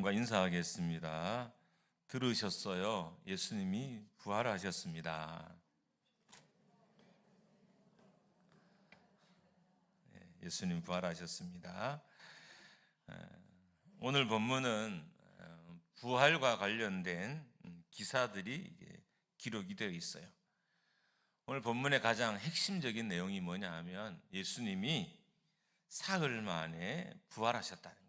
여러분과 인사하겠습니다. 들으셨어요? 예수님이 부활하셨습니다. 예수님 부활하셨습니다. 오늘 본문은 부활과 관련된 기사들이 기록이 되어 있어요. 오늘 본문의 가장 핵심적인 내용이 뭐냐 하면 예수님이 사흘 만에 부활하셨다는 거예요.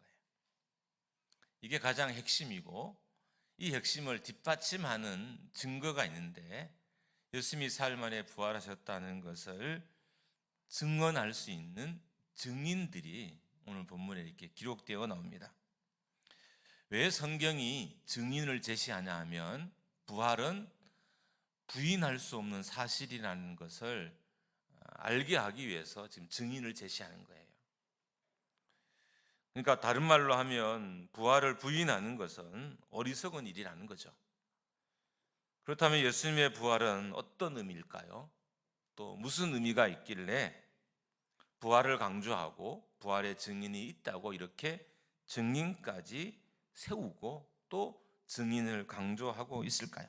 이게 가장 핵심이고, 이 핵심을 뒷받침하는 증거가 있는데, 예수님이 사흘 만에 부활하셨다는 것을 증언할 수 있는 증인들이 오늘 본문에 이렇게 기록되어 나옵니다. 왜 성경이 증인을 제시하냐 하면, 부활은 부인할 수 없는 사실이라는 것을 알게 하기 위해서 지금 증인을 제시하는 거예요. 그러니까 다른 말로 하면 부활을 부인하는 것은 어리석은 일이라는 거죠. 그렇다면 예수님의 부활은 어떤 의미일까요? 또 무슨 의미가 있길래 부활을 강조하고 부활의 증인이 있다고 이렇게 증인까지 세우고 또 증인을 강조하고 있을까요?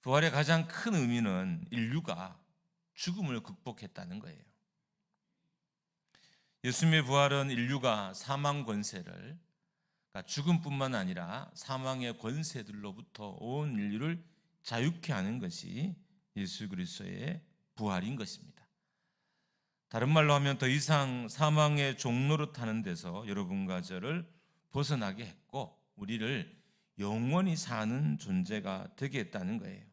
부활의 가장 큰 의미는 인류가 죽음을 극복했다는 거예요. 예수님의 부활은 인류가 사망 권세를, 그러니까 죽음뿐만 아니라 사망의 권세들로부터 온 인류를 자유케 하는 것이 예수 그리스도의 부활인 것입니다. 다른 말로 하면 더 이상 사망의 종노릇하는 데서 여러분과 저를 벗어나게 했고 우리를 영원히 사는 존재가 되게 했다는 거예요.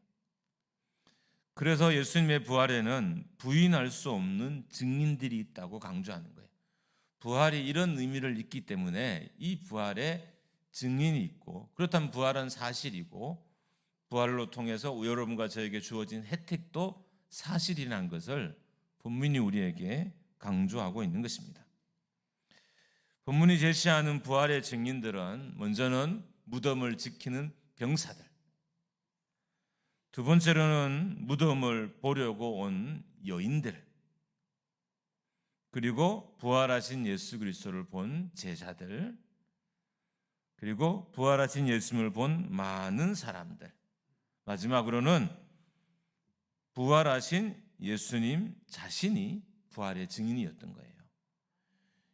그래서 예수님의 부활에는 부인할 수 없는 증인들이 있다고 강조하는 거예요. 부활이 이런 의미를 있기 때문에 이 부활에 증인이 있고, 그렇다면 부활은 사실이고 부활로 통해서 여러분과 저에게 주어진 혜택도 사실이라는 것을 본문이 우리에게 강조하고 있는 것입니다. 본문이 제시하는 부활의 증인들은 먼저는 무덤을 지키는 병사들, 두 번째로는 무덤을 보려고 온 여인들, 그리고 부활하신 예수 그리스도를 본 제자들, 그리고 부활하신 예수님을 본 많은 사람들, 마지막으로는 부활하신 예수님 자신이 부활의 증인이었던 거예요.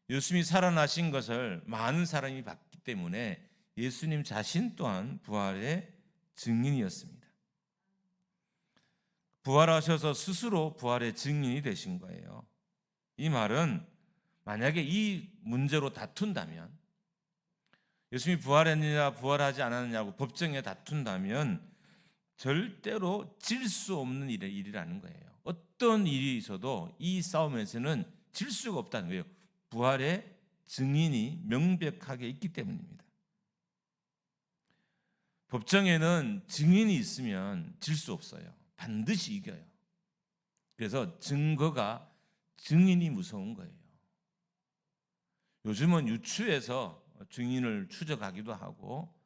예수님이 살아나신 것을 많은 사람이 봤기 때문에 예수님 자신 또한 부활의 증인이었습니다. 부활하셔서 스스로 부활의 증인이 되신 거예요. 이 말은 만약에 이 문제로 다툰다면, 예수님이 부활했느냐 부활하지 않았느냐고 법정에 다툰다면 절대로 질 수 없는 일이라는 거예요. 어떤 일이 있어도 이 싸움에서는 질 수가 없다는 거예요. 부활의 증인이 명백하게 있기 때문입니다. 법정에는 증인이 있으면 질 수 없어요. 반드시 이겨요. 그래서 증인이 무서운 거예요. 요즘은 유추해서 증인을 추적하기도 하고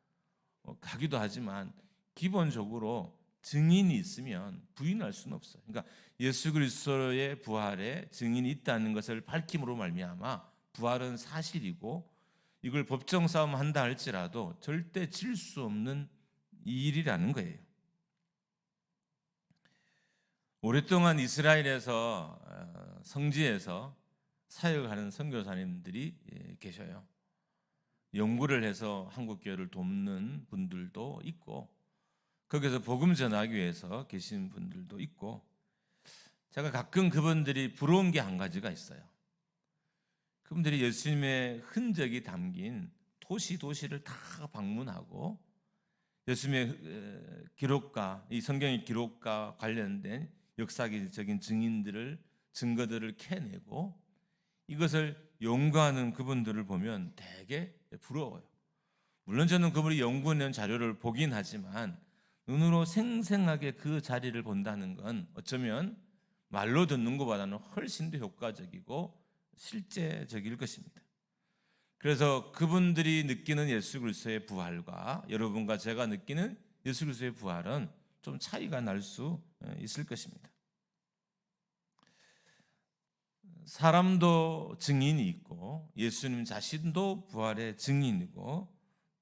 가기도 하지만 기본적으로 증인이 있으면 부인할 수는 없어요. 그러니까 예수 그리스도의 부활에 증인이 있다는 것을 밝힘으로 말미암아 부활은 사실이고, 이걸 법정 싸움 한다 할지라도 절대 질 수 없는 일이라는 거예요. 오랫동안 이스라엘에서 성지에서 사역하는 선교사님들이 계셔요. 연구를 해서 한국교회를 돕는 분들도 있고, 거기서 복음 전하기 위해서 계신 분들도 있고, 제가 가끔 그분들이 부러운 게 한 가지가 있어요. 그분들이 예수님의 흔적이 담긴 도시를 다 방문하고 예수님의 기록과 이 성경의 기록과 관련된 역사적인 증거들을 캐내고 이것을 연구하는 그분들을 보면 되게 부러워요. 물론 저는 그분이 연구해낸 자료를 보긴 하지만 눈으로 생생하게 그 자리를 본다는 건 어쩌면 말로 듣는 것보다는 훨씬 더 효과적이고 실제적일 것입니다. 그래서 그분들이 느끼는 예수 그리스도의 부활과 여러분과 제가 느끼는 예수 그리스도의 부활은 좀 차이가 날 수 있을 것입니다. 사람도 증인이 있고 예수님 자신도 부활의 증인이고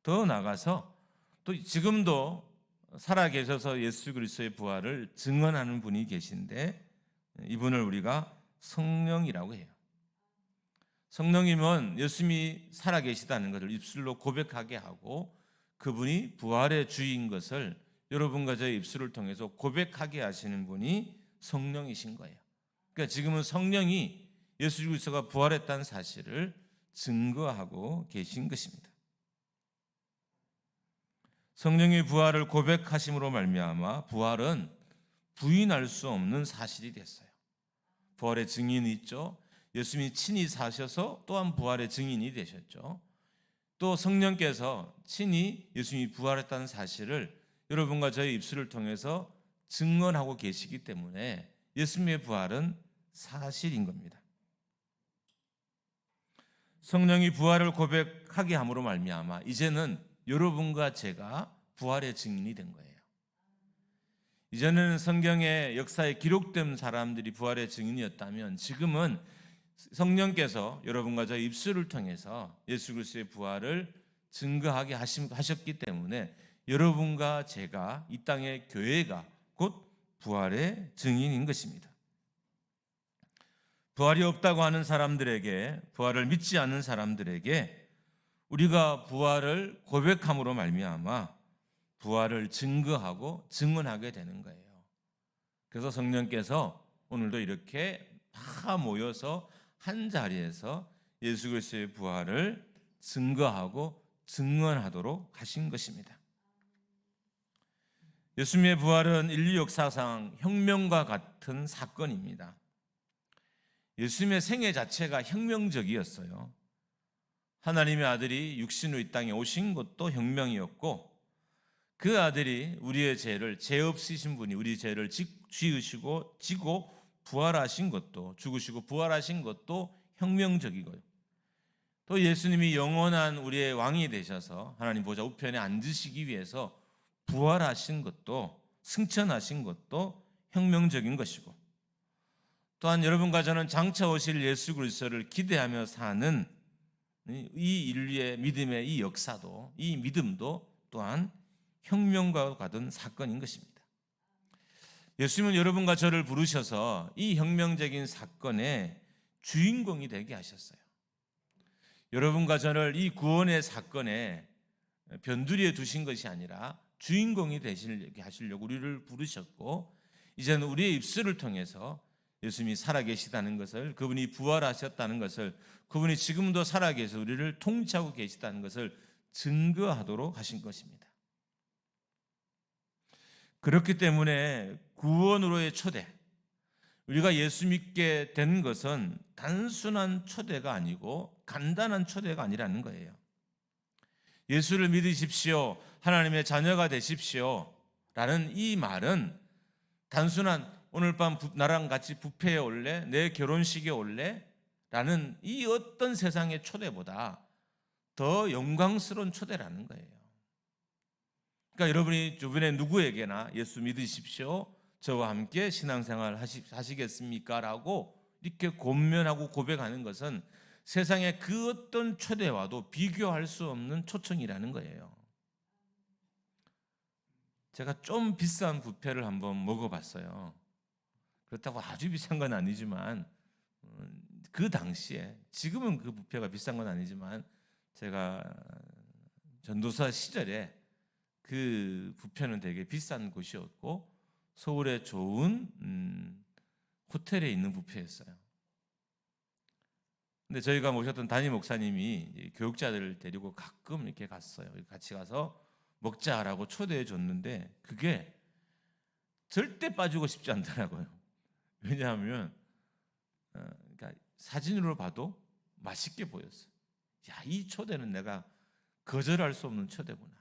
더 나아가서 또 지금도 살아계셔서 예수 그리스도의 부활을 증언하는 분이 계신데 이분을 우리가 성령이라고 해요. 성령님은 예수님이 살아계시다는 것을 입술로 고백하게 하고 그분이 부활의 주인 것을 여러분과 저의 입술을 통해서 고백하게 하시는 분이 성령이신 거예요. 그러니까 지금은 성령이 예수 그리스도가 부활했다는 사실을 증거하고 계신 것입니다. 성령의 부활을 고백하심으로 말미암아 부활은 부인할 수 없는 사실이 됐어요. 부활의 증인이 있죠. 예수님이 친히 사셔서 또한 부활의 증인이 되셨죠. 또 성령께서 친히 예수님이 부활했다는 사실을 여러분과 저의 입술을 통해서 증언하고 계시기 때문에 예수님의 부활은 사실인 겁니다. 성령이 부활을 고백하게 함으로 말미암아 이제는 여러분과 제가 부활의 증인이 된 거예요. 이전에는 성경의 역사에 기록된 사람들이 부활의 증인이었다면 지금은 성령께서 여러분과 저의 입술을 통해서 예수 그리스도의 부활을 증거하게 하셨기 때문에 여러분과 제가 이 땅의 교회가 곧 부활의 증인인 것입니다. 부활이 없다고 하는 사람들에게, 부활을 믿지 않는 사람들에게 우리가 부활을 고백함으로 말미암아 부활을 증거하고 증언하게 되는 거예요. 그래서 성령께서 오늘도 이렇게 다 모여서 한 자리에서 예수 그리스도의 부활을 증거하고 증언하도록 하신 것입니다. 예수님의 부활은 인류 역사상 혁명과 같은 사건입니다. 예수님의 생애 자체가 혁명적이었어요. 하나님의 아들이 육신으로 이 땅에 오신 것도 혁명이었고 그 아들이 우리의 죄를, 죄 없으신 분이 우리 죄를 지으시고 지고 부활하신 것도, 죽으시고 부활하신 것도 혁명적이고요. 또 예수님이 영원한 우리의 왕이 되셔서 하나님 보좌 우편에 앉으시기 위해서 부활하신 것도, 승천하신 것도 혁명적인 것이고, 또한 여러분과 저는 장차 오실 예수 그리스도를 기대하며 사는 이 인류의 믿음의 이 역사도, 이 믿음도 또한 혁명과 같은 사건인 것입니다. 예수님은 여러분과 저를 부르셔서 이 혁명적인 사건의 주인공이 되게 하셨어요. 여러분과 저를 이 구원의 사건에 변두리에 두신 것이 아니라 주인공이 되시게 하시려고 우리를 부르셨고, 이제는 우리의 입술을 통해서 예수님이 살아계시다는 것을, 그분이 부활하셨다는 것을, 그분이 지금도 살아계셔서 우리를 통치하고 계시다는 것을 증거하도록 하신 것입니다. 그렇기 때문에 구원으로의 초대, 우리가 예수 믿게 된 것은 단순한 초대가 아니고 간단한 초대가 아니라는 거예요. 예수를 믿으십시오, 하나님의 자녀가 되십시오 라는 이 말은 단순한 오늘 밤 나랑 같이 뷔페에 올래? 내 결혼식에 올래? 라는 이 어떤 세상의 초대보다 더 영광스러운 초대라는 거예요. 그러니까 여러분이 주변에 누구에게나 예수 믿으십시오, 저와 함께 신앙생활 하시겠습니까? 라고 이렇게 권면하고 고백하는 것은 세상의 그 어떤 초대와도 비교할 수 없는 초청이라는 거예요. 제가 좀 비싼 뷔페를 한번 먹어봤어요. 그렇다고 아주 비싼 건 아니지만 그 당시에, 지금은 그 뷔페가 비싼 건 아니지만 제가 전도사 시절에 그 뷔페는 되게 비싼 곳이었고 서울의 좋은 호텔에 있는 뷔페였어요. 근데 저희가 모셨던 담임 목사님이 교육자들을 데리고 가끔 이렇게 갔어요. 같이 가서 먹자라고 초대해 줬는데 그게 절대 빠지고 싶지 않더라고요. 왜냐하면 그러니까 사진으로 봐도 맛있게 보였어요. 야, 이 초대는 내가 거절할 수 없는 초대구나.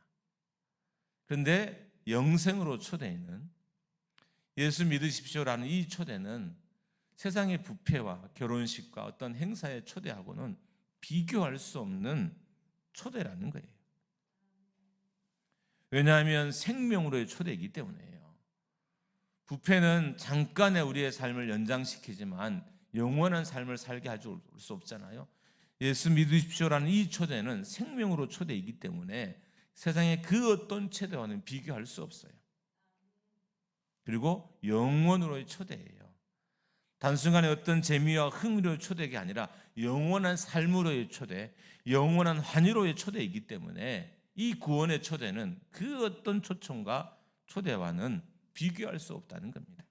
그런데 영생으로 초대하는 예수 믿으십시오라는 이 초대는 세상의 뷔페와 결혼식과 어떤 행사의 초대하고는 비교할 수 없는 초대라는 거예요. 왜냐하면 생명으로의 초대이기 때문이에요. 뷔페는 잠깐의 우리의 삶을 연장시키지만 영원한 삶을 살게 해줄 수 없잖아요. 예수 믿으십시오라는 이 초대는 생명으로 초대이기 때문에 세상의 그 어떤 초대와는 비교할 수 없어요. 그리고 영원으로의 초대예요. 단순간의 어떤 재미와 흥미로의 초대가 아니라 영원한 삶으로의 초대, 영원한 환희로의 초대이기 때문에 이 구원의 초대는 그 어떤 초청과 초대와는 비교할 수 없다는 겁니다.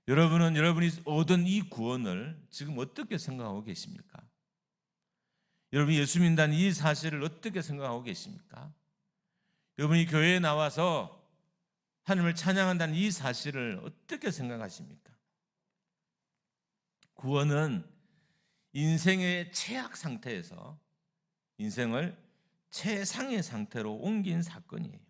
여러분은 여러분이 얻은 이 구원을 지금 어떻게 생각하고 계십니까? 여러분이 예수 믿는다는 이 사실을 어떻게 생각하고 계십니까? 여러분이 교회에 나와서 하나님을 찬양한다는 이 사실을 어떻게 생각하십니까? 구원은 인생의 최악 상태에서 인생을 최상의 상태로 옮긴 사건이에요.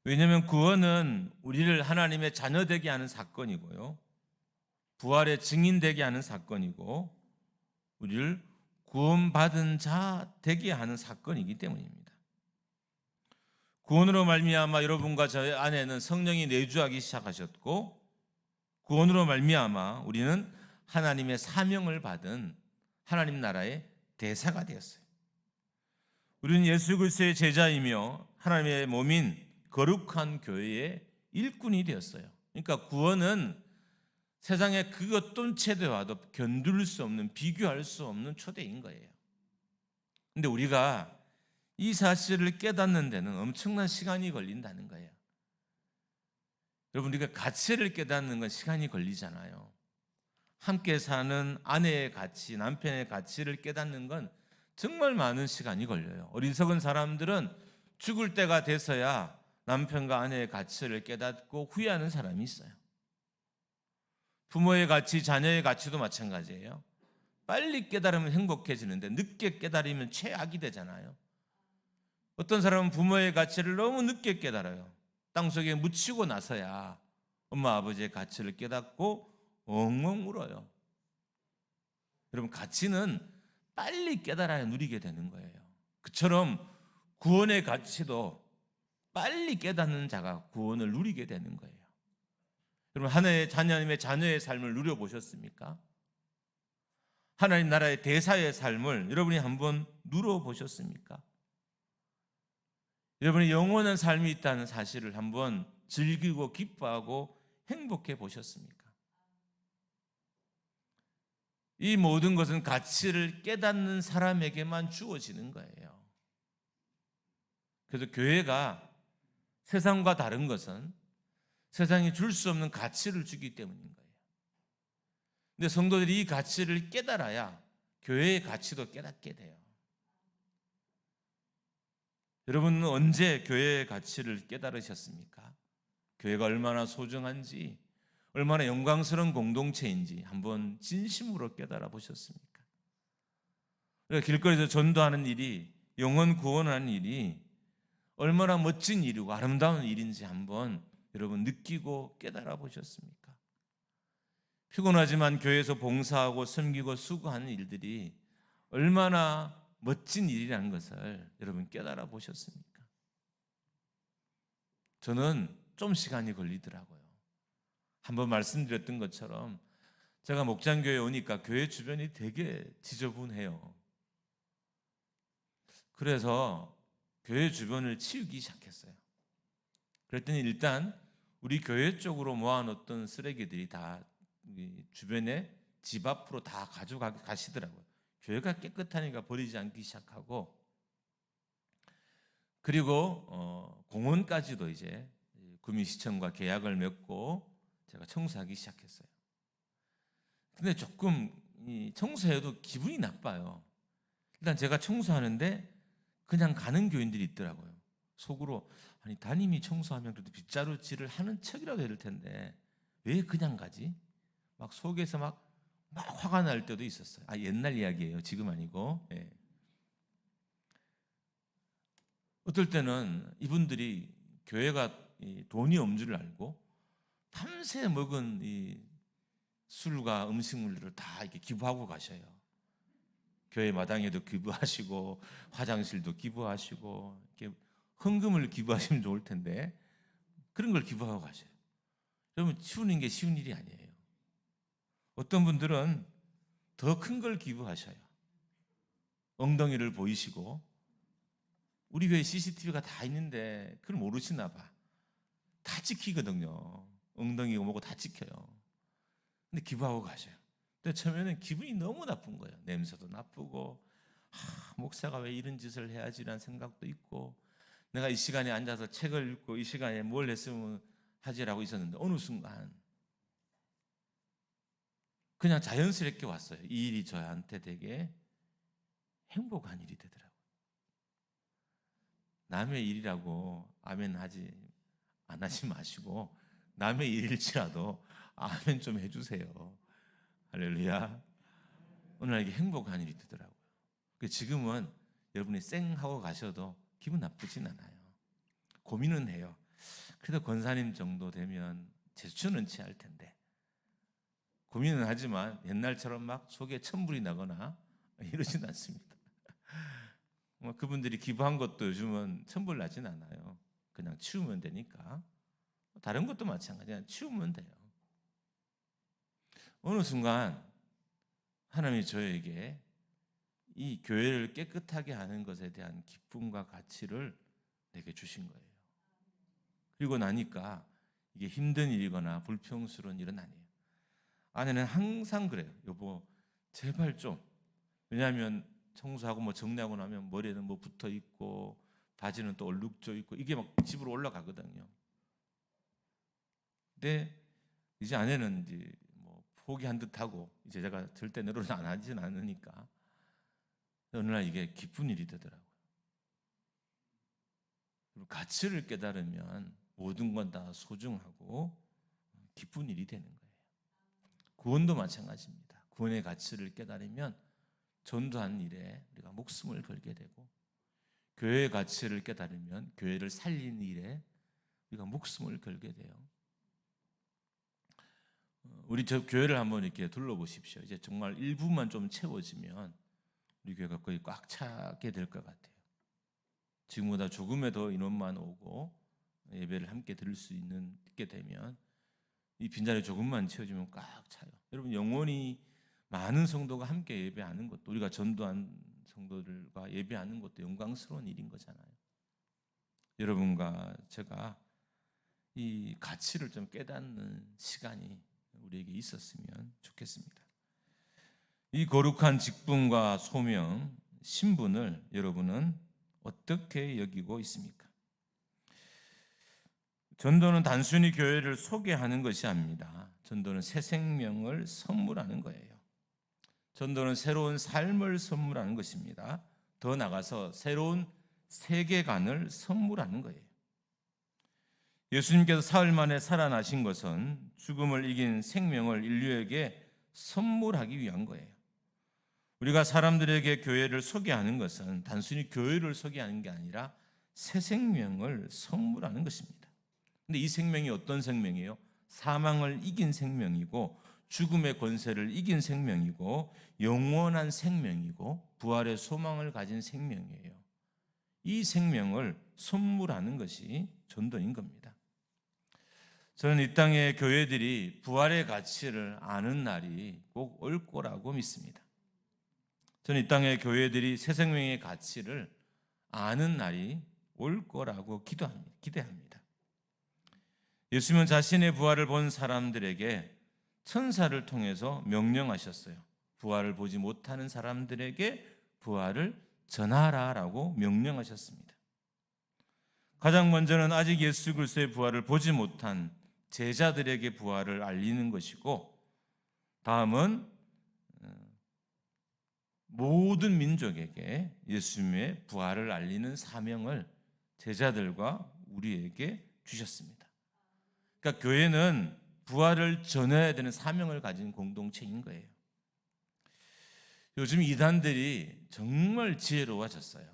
왜냐하면 구원은 우리를 하나님의 자녀 되게 하는 사건이고요, 부활의 증인 되게 하는 사건이고, 우리를 구원받은 자 되게 하는 사건이기 때문입니다. 구원으로 말미암아 여러분과 저의 안에는 성령이 내주하기 시작하셨고, 구원으로 말미암아 우리는 하나님의 사명을 받은 하나님 나라의 대사가 되었어요. 우리는 예수 그리스도의 제자이며 하나님의 몸인 거룩한 교회의 일꾼이 되었어요. 그러니까 구원은 세상의 그 어떤 초대와도 견딜 수 없는, 비교할 수 없는 초대인 거예요. 근데 우리가 이 사실을 깨닫는 데는 엄청난 시간이 걸린다는 거예요. 여러분, 우리가 가치를 깨닫는 건 시간이 걸리잖아요. 함께 사는 아내의 가치, 남편의 가치를 깨닫는 건 정말 많은 시간이 걸려요. 어리석은 사람들은 죽을 때가 돼서야 남편과 아내의 가치를 깨닫고 후회하는 사람이 있어요. 부모의 가치, 자녀의 가치도 마찬가지예요. 빨리 깨달으면 행복해지는데 늦게 깨달으면 최악이 되잖아요. 어떤 사람은 부모의 가치를 너무 늦게 깨달아요. 땅속에 묻히고 나서야 엄마 아버지의 가치를 깨닫고 엉엉 울어요. 여러분, 가치는 빨리 깨달아야 누리게 되는 거예요. 그처럼 구원의 가치도 빨리 깨닫는 자가 구원을 누리게 되는 거예요. 여러분, 하나님의 자녀의 삶을 누려보셨습니까? 하나님 나라의 대사의 삶을 여러분이 한번 누려보셨습니까? 여러분이 영원한 삶이 있다는 사실을 한번 즐기고 기뻐하고 행복해 보셨습니까? 이 모든 것은 가치를 깨닫는 사람에게만 주어지는 거예요. 그래서 교회가 세상과 다른 것은 세상이 줄 수 없는 가치를 주기 때문인 거예요. 근데 성도들이 이 가치를 깨달아야 교회의 가치도 깨닫게 돼요. 여러분은 언제 교회의 가치를 깨달으셨습니까? 교회가 얼마나 소중한지, 얼마나 영광스러운 공동체인지 한번 진심으로 깨달아 보셨습니까? 우리가 길거리에서 전도하는 일이, 영혼 구원하는 일이 얼마나 멋진 일이고 아름다운 일인지 한번 여러분 느끼고 깨달아 보셨습니까? 피곤하지만 교회에서 봉사하고 섬기고 수고하는 일들이 얼마나 멋진 일이라는 것을 여러분 깨달아 보셨습니까? 저는 좀 시간이 걸리더라고요. 한번 말씀드렸던 것처럼 제가 목장교회에 오니까 교회 주변이 되게 지저분해요. 그래서 교회 주변을 치우기 시작했어요. 그랬더니 일단 우리 교회 쪽으로 모아놓던 쓰레기들이 다 주변에 집 앞으로 다 가져가시더라고요. 교회가 깨끗하니까 버리지 않기 시작하고, 그리고 공원까지도 이제 구민시청과 계약을 맺고 제가 청소하기 시작했어요. 근데 조금 청소해도 기분이 나빠요. 일단 제가 청소하는데 그냥 가는 교인들이 있더라고요. 속으로, 아니 담임이 청소하면 그래도 빗자루질을 하는 척이라도 해야 될 텐데 왜 그냥 가지? 막 속에서 막 화가 날 때도 있었어요. 옛날 이야기예요. 지금 아니고. 예. 어떨 때는 이분들이 교회가 돈이 없는 줄 알고 밤새 먹은 이 술과 음식물들을 다 이렇게 기부하고 가셔요. 교회 마당에도 기부하시고 화장실도 기부하시고, 이렇게 헌금을 기부하시면 좋을 텐데 그런 걸 기부하고 가셔요. 여러분, 치우는 게 쉬운 일이 아니에요. 어떤 분들은 더 큰 걸 기부하셔요. 엉덩이를 보이시고, 우리 교회 CCTV가 다 있는데 그걸 모르시나 봐. 다 찍히거든요. 엉덩이고 뭐고 다 찍혀요. 근데 기부하고 가셔요. 근데 처음에는 기분이 너무 나쁜 거예요. 냄새도 나쁘고, 목사가 왜 이런 짓을 해야지라는 생각도 있고, 내가 이 시간에 앉아서 책을 읽고 이 시간에 뭘 했으면 하지라고 있었는데 어느 순간 그냥 자연스럽게 왔어요. 이 일이 저한테 되게 행복한 일이 되더라고요. 남의 일이라고 아멘 하지 안 하지 마시고, 남의 일일지라도 아멘 좀 해주세요. 할렐루야. 오늘 이게 행복한 일이 되더라고요. 지금은 여러분이 쌩하고 가셔도 기분 나쁘진 않아요. 고민은 해요. 그래도 권사님 정도 되면 재수는 취할 텐데. 고민은 하지만 옛날처럼 막 속에 천불이 나거나 이러진 않습니다. 그분들이 기부한 것도 요즘은 천불 나진 않아요. 그냥 치우면 되니까. 다른 것도 마찬가지야. 치우면 돼요. 어느 순간 하나님이 저에게 이 교회를 깨끗하게 하는 것에 대한 기쁨과 가치를 내게 주신 거예요. 그리고 나니까 이게 힘든 일이거나 불평스러운 일은 아니에요. 아내는 항상 그래요. 여보, 제발 좀. 왜냐하면 청소하고 뭐 정리하고 나면 머리에는 뭐 붙어 있고 바지는 또 얼룩져 있고 이게 막 집으로 올라가거든요. 근데 이제 아내는 이제 뭐 포기한 듯하고 이제 제가 절대 내로는 안 하진 않으니까 어느 날 이게 기쁜 일이 되더라고요. 가치를 깨달으면 모든 건 다 소중하고 기쁜 일이 되는 거예요. 구원도 마찬가지입니다. 구원의 가치를 깨달으면 전도하는 일에 우리가 목숨을 걸게 되고, 교회의 가치를 깨달으면 교회를 살리는 일에 우리가 목숨을 걸게 돼요. 우리 저 교회를 한번 이렇게 둘러보십시오. 이제 정말 일부만 좀 채워지면 우리 교회가 거의 꽉 차게 될 것 같아요. 지금보다 조금의 더 인원만 오고 예배를 함께 들을 수 있게 되면 이 빈자리 조금만 채워지면 꽉 차요. 여러분, 영원히 많은 성도가 함께 예배하는 것도, 우리가 전도한 성도들과 예배하는 것도 영광스러운 일인 거잖아요. 여러분과 제가 이 가치를 좀 깨닫는 시간이 우리에게 있었으면 좋겠습니다. 이 거룩한 직분과 소명, 신분을 여러분은 어떻게 여기고 있습니까? 전도는 단순히 교회를 소개하는 것이 아닙니다. 전도는 새 생명을 선물하는 거예요. 전도는 새로운 삶을 선물하는 것입니다. 더 나아가서 새로운 세계관을 선물하는 거예요. 예수님께서 사흘 만에 살아나신 것은 죽음을 이긴 생명을 인류에게 선물하기 위한 거예요. 우리가 사람들에게 교회를 소개하는 것은 단순히 교회를 소개하는 게 아니라 새 생명을 선물하는 것입니다. 근데 이 생명이 어떤 생명이에요? 사망을 이긴 생명이고, 죽음의 권세를 이긴 생명이고, 영원한 생명이고, 부활의 소망을 가진 생명이에요. 이 생명을 선물하는 것이 전도인 겁니다. 저는 이 땅의 교회들이 부활의 가치를 아는 날이 꼭 올 거라고 믿습니다. 저는 이 땅의 교회들이 새 생명의 가치를 아는 날이 올 거라고 기대합니다. 예수님은 자신의 부활을 본 사람들에게 천사를 통해서 명령하셨어요. 부활을 보지 못하는 사람들에게 부활을 전하라라고 명령하셨습니다. 가장 먼저는 아직 예수 그리스도의 부활을 보지 못한 제자들에게 부활을 알리는 것이고, 다음은 모든 민족에게 예수님의 부활을 알리는 사명을 제자들과 우리에게 주셨습니다. 그러니까 교회는 부활을 전해야 되는 사명을 가진 공동체인 거예요. 요즘 이단들이 정말 지혜로워졌어요.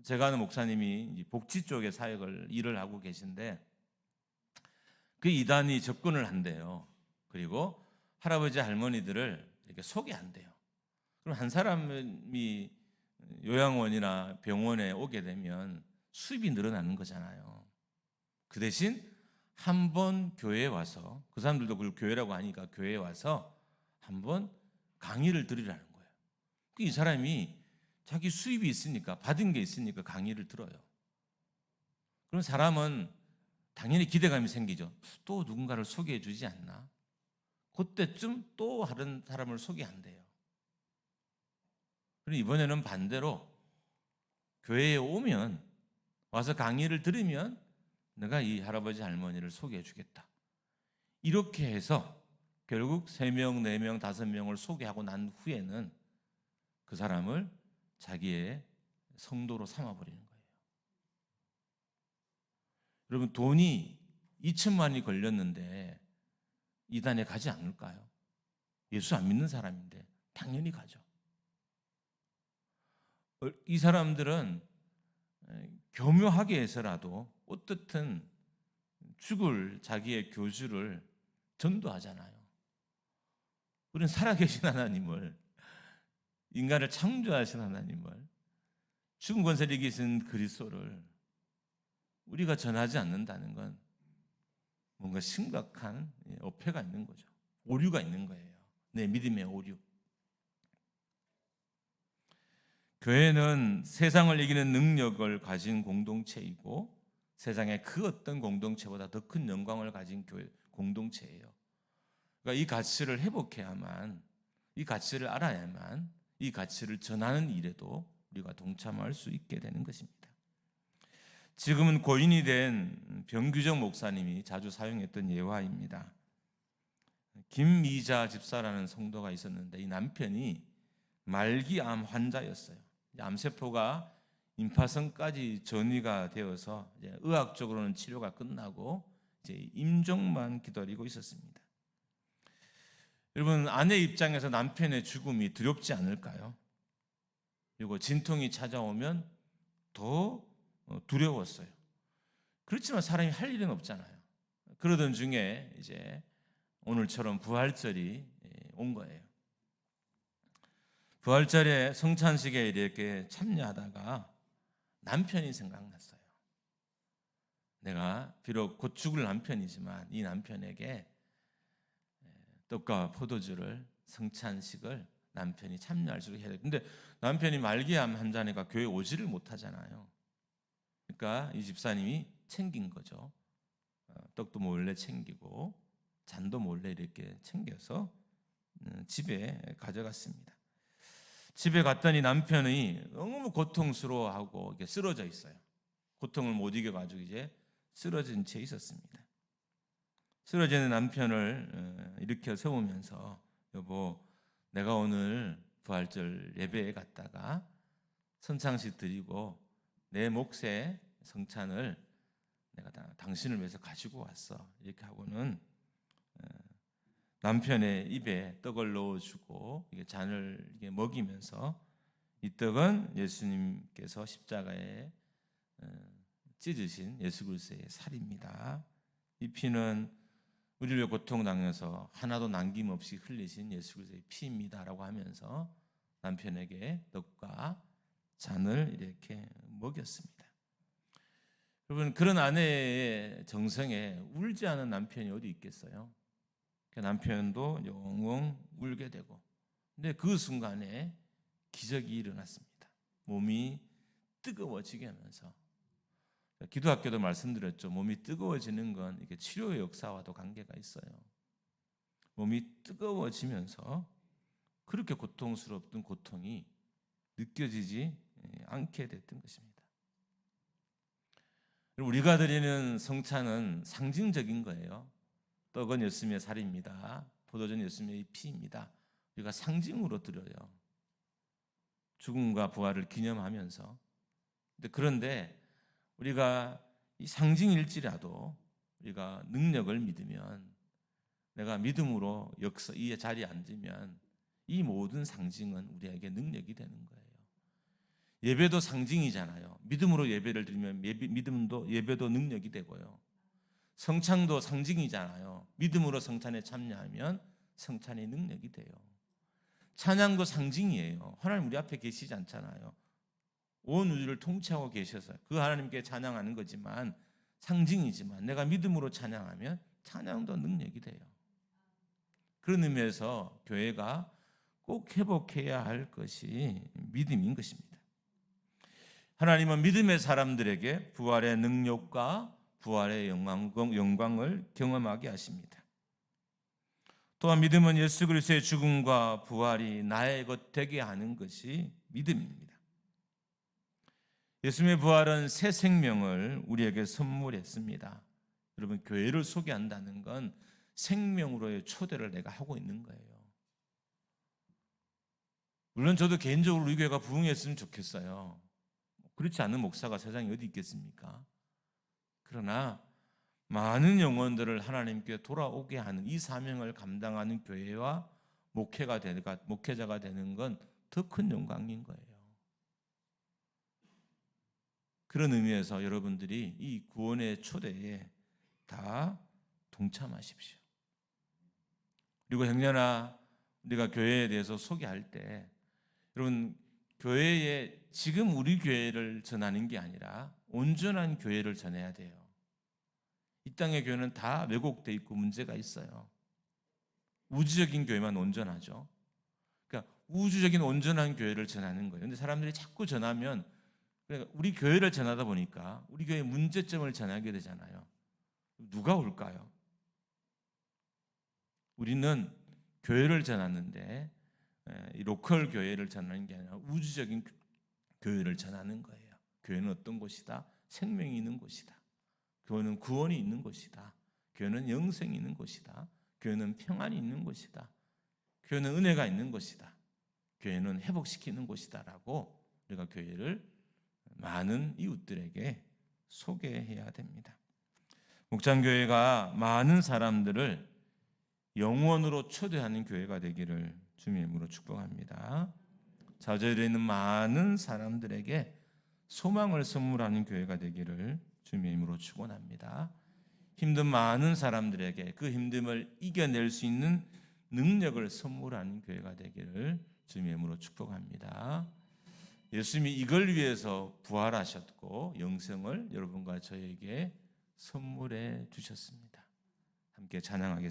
제가 아는 목사님이 복지 쪽의 사역을 일을 하고 계신데, 그 이단이 접근을 한대요. 그리고 할아버지 할머니들을 이렇게 소개한대요. 그럼 한 사람이 요양원이나 병원에 오게 되면 수입이 늘어나는 거잖아요. 그 대신 한번 교회에 와서, 그 사람들도 그걸 교회라고 하니까 교회에 와서 한번 강의를 들으라는 거예요. 이 사람이 자기 수입이 있으니까, 받은 게 있으니까 강의를 들어요. 그럼 사람은 당연히 기대감이 생기죠. 또 누군가를 소개해 주지 않나? 그때쯤 또 다른 사람을 소개한대요. 그럼 이번에는 반대로 교회에 오면, 와서 강의를 들으면 내가 이 할아버지 할머니를 소개해 주겠다. 이렇게 해서 결국 3명, 4명, 5명을 소개하고 난 후에는 그 사람을 자기의 성도로 삼아버리는 거예요. 여러분, 돈이 2천만 원이 걸렸는데 이단에 가지 않을까요? 예수 안 믿는 사람인데 당연히 가죠. 이 사람들은 교묘하게 해서라도 어떻든 죽을 자기의 교주를 전도하잖아요. 우리는 살아계신 하나님을, 인간을 창조하신 하나님을, 죽은 권세를 이기신 그리스도를 우리가 전하지 않는다는 건 뭔가 심각한 어폐가 있는 거죠. 오류가 있는 거예요. 내 믿음의 오류. 교회는 세상을 이기는 능력을 가진 공동체이고, 세상의 그 어떤 공동체보다 더 큰 영광을 가진 교회 공동체예요. 그러니까 이 가치를 회복해야만, 이 가치를 알아야만 이 가치를 전하는 일에도 우리가 동참할 수 있게 되는 것입니다. 지금은 고인이 된 병규정 목사님이 자주 사용했던 예화입니다. 김미자 집사라는 성도가 있었는데, 이 남편이 말기암 환자였어요. 암세포가 임파선까지 전이가 되어서 이제 의학적으로는 치료가 끝나고 이제 임종만 기다리고 있었습니다. 여러분, 아내 입장에서 남편의 죽음이 두렵지 않을까요? 그리고 진통이 찾아오면 더 두려웠어요. 그렇지만 사람이 할 일은 없잖아요. 그러던 중에 이제 오늘처럼 부활절이 온 거예요. 부활절에 성찬식에 이렇게 참여하다가 남편이 생각났어요. 내가 비록 곧 죽을 남편이지만 이 남편에게 떡과 포도주를, 성찬식을 남편이 참여할 수 있게 해야 돼. 근데 남편이 말기암 환자니까 교회 오지를 못하잖아요. 그러니까 이 집사님이 챙긴 거죠. 떡도 몰래 챙기고 잔도 몰래 이렇게 챙겨서 집에 가져갔습니다. 집에 갔더니 남편이 너무 고통스러워하고 이렇게 쓰러져 있어요. 고통을 못 이겨가지고 이제 쓰러진 채 있었습니다. 쓰러지는 남편을 일으켜 세우면서, 여보, 내가 오늘 부활절 예배에 갔다가 선창식 드리고 내 몫의 성찬을 내가 당신을 위해서 가지고 왔어. 이렇게 하고는 남편의 입에 떡을 넣어주고 이게 잔을 이게 먹이면서, 이 떡은 예수님께서 십자가에 찢으신 예수 그리스도의 살입니다. 이 피는 우리를 위해 고통당해서 하나도 남김없이 흘리신 예수 그리스도의 피입니다라고 하면서 남편에게 떡과 잔을 이렇게 먹였습니다. 여러분, 그런 아내의 정성에 울지 않은 남편이 어디 있겠어요? 남편도 영웅 울게 되고, 근데 그 순간에 기적이 일어났습니다. 몸이 뜨거워지게 하면서, 기도학교도 말씀드렸죠. 몸이 뜨거워지는 건 이게 치료의 역사와도 관계가 있어요. 몸이 뜨거워지면서 그렇게 고통스럽던 고통이 느껴지지 않게 됐던 것입니다. 우리가 드리는 성찬은 상징적인 거예요. 떡은 예수님의 살입니다. 포도주는 예수님의 피입니다. 우리가 상징으로 드려요. 죽음과 부활을 기념하면서. 그런데 우리가 이 상징일지라도 우리가 능력을 믿으면, 내가 믿음으로 이 자리에 앉으면 이 모든 상징은 우리에게 능력이 되는 거예요. 예배도 상징이잖아요. 믿음으로 예배를 드리면 예배도 능력이 되고요. 성찬도 상징이잖아요. 믿음으로 성찬에 참여하면 성찬의 능력이 돼요. 찬양도 상징이에요. 하나님 우리 앞에 계시지 않잖아요. 온 우주를 통치하고 계셔서 그 하나님께 찬양하는 거지만 상징이지만 내가 믿음으로 찬양하면 찬양도 능력이 돼요. 그런 의미에서 교회가 꼭 회복해야 할 것이 믿음인 것입니다. 하나님은 믿음의 사람들에게 부활의 능력과 부활의 영광을 경험하게 하십니다. 또한 믿음은 예수 그리스도의 죽음과 부활이 나의 것 되게 하는 것이 믿음입니다. 예수님의 부활은 새 생명을 우리에게 선물했습니다. 여러분, 교회를 소개한다는 건 생명으로의 초대를 내가 하고 있는 거예요. 물론 저도 개인적으로 우리 교회가 부흥했으면 좋겠어요. 그렇지 않은 목사가 세상에 어디 있겠습니까? 그러나 많은 영혼들을 하나님께 돌아오게 하는 이 사명을 감당하는 교회와 목회자가 되는 건 더 큰 영광인 거예요. 그런 의미에서 여러분들이 이 구원의 초대에 다 동참하십시오. 그리고 행여나 우리가 교회에 대해서 소개할 때 여러분, 교회에 지금 우리 교회를 전하는 게 아니라 온전한 교회를 전해야 돼요. 이 땅의 교회는 다 왜곡돼 있고 문제가 있어요. 우주적인 교회만 온전하죠. 그러니까 우주적인 온전한 교회를 전하는 거예요. 근데 사람들이 자꾸 전하면, 그러니까 우리 교회를 전하다 보니까 우리 교회의 문제점을 전하게 되잖아요. 누가 올까요? 우리는 교회를 전하는데 이 로컬 교회를 전하는 게 아니라 우주적인 교회를 전하는 거예요. 교회는 어떤 곳이다? 생명이 있는 곳이다. 교회는 구원이 있는 곳이다. 교회는 영생이 있는 곳이다. 교회는 평안이 있는 곳이다. 교회는 은혜가 있는 곳이다. 교회는 회복시키는 곳이다라고 우리가 교회를 많은 이웃들에게 소개해야 됩니다. 목장교회가 많은 사람들을 영원으로 초대하는 교회가 되기를 주님의 이름으로 축복합니다. 좌절에 있는 많은 사람들에게 소망을 선물하는 교회가 되기를 주님의 이름으로 축원합니다. 힘든 많은 사람들에게 그 힘듦을 이겨낼 수 있는 능력을 선물하는 교회가 되기를 주님의 이름으로 축복합니다. 예수님이 이걸 위해서 부활하셨고 영생을 여러분과 저에게 선물해 주셨습니다. 함께 찬양하겠습니다.